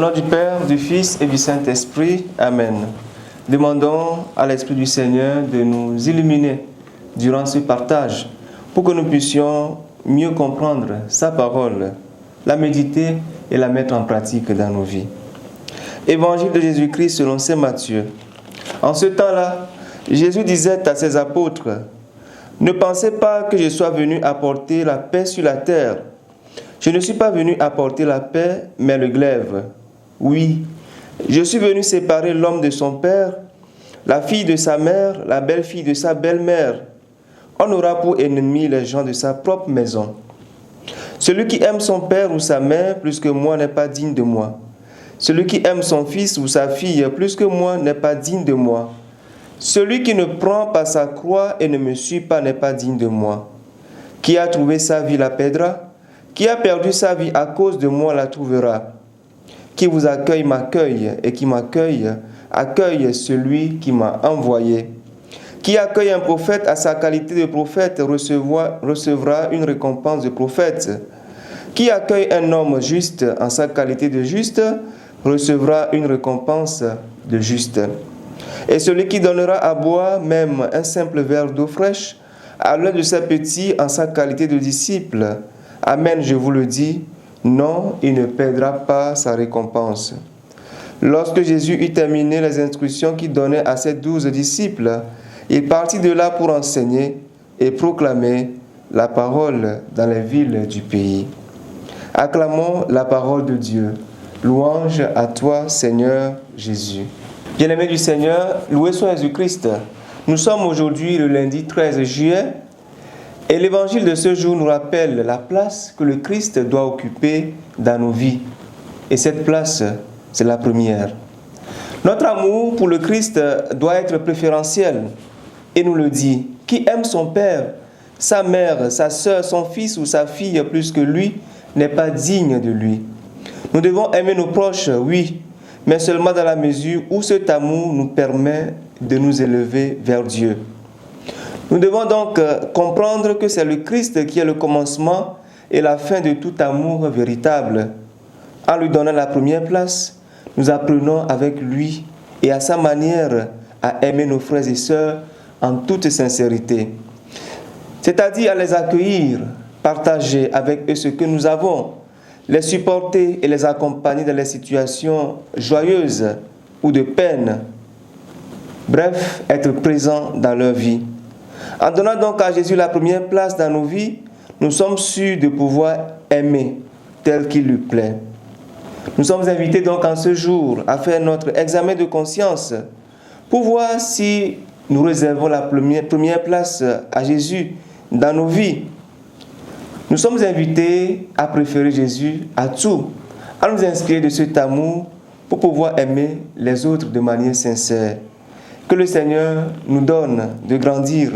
nom du Père, du Fils et du Saint-Esprit. Amen. Demandons à l'Esprit du Seigneur de nous illuminer durant ce partage pour que nous puissions mieux comprendre sa parole, la méditer et la mettre en pratique dans nos vies. Évangile de Jésus-Christ selon saint Matthieu. En ce temps-là, Jésus disait à ses apôtres: « Ne pensez pas que je sois venu apporter la paix sur la terre. Je ne suis pas venu apporter la paix, mais le glaive. Oui, je suis venu séparer l'homme de son père, la fille de sa mère, la belle-fille de sa belle-mère. On aura pour ennemis les gens de sa propre maison. Celui qui aime son père ou sa mère plus que moi n'est pas digne de moi. Celui qui aime son fils ou sa fille plus que moi n'est pas digne de moi. Celui qui ne prend pas sa croix et ne me suit pas n'est pas digne de moi. Qui a trouvé sa vie la perdra. Qui a perdu sa vie à cause de moi la trouvera. Qui vous accueille m'accueille, et qui m'accueille accueille celui qui m'a envoyé. Qui accueille un prophète à sa qualité de prophète recevra une récompense de prophète. Qui accueille un homme juste en sa qualité de juste recevra une récompense de juste. Et celui qui donnera à boire même un simple verre d'eau fraîche à l'un de ses petits en sa qualité de disciple, amen, je vous le dis, non, il ne perdra pas sa récompense. » Lorsque Jésus eut terminé les instructions qu'il donnait à ses 12 disciples, il partit de là pour enseigner et proclamer la parole dans les villes du pays. Acclamons la parole de Dieu. Louange à toi, Seigneur Jésus. Bien-aimés du Seigneur, loué soit Jésus-Christ. Nous sommes aujourd'hui le lundi 13 juillet et l'évangile de ce jour nous rappelle la place que le Christ doit occuper dans nos vies. Et cette place, c'est la première. Notre amour pour le Christ doit être préférentiel. Et nous le dit, qui aime son père, sa mère, sa sœur, son fils ou sa fille plus que lui n'est pas digne de lui. Nous devons aimer nos proches, oui, mais seulement dans la mesure où cet amour nous permet de nous élever vers Dieu. Nous devons donc comprendre que c'est le Christ qui est le commencement et la fin de tout amour véritable. En lui donnant la première place, nous apprenons avec lui et à sa manière à aimer nos frères et sœurs en toute sincérité. C'est-à-dire à les accueillir, partager avec eux ce que nous avons, les supporter et les accompagner dans les situations joyeuses ou de peine. Bref, être présent dans leur vie. En donnant donc à Jésus la première place dans nos vies, nous sommes sûrs de pouvoir aimer tel qu'il lui plaît. Nous sommes invités donc en ce jour à faire notre examen de conscience pour voir si nous réservons la première place à Jésus dans nos vies. Nous sommes invités à préférer Jésus à tout, à nous inspirer de cet amour pour pouvoir aimer les autres de manière sincère. Que le Seigneur nous donne de grandir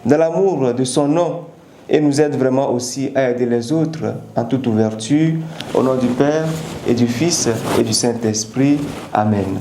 dans l'amour de son nom et nous aide vraiment aussi à aider les autres en toute ouverture. Au nom du Père et du Fils et du Saint-Esprit. Amen.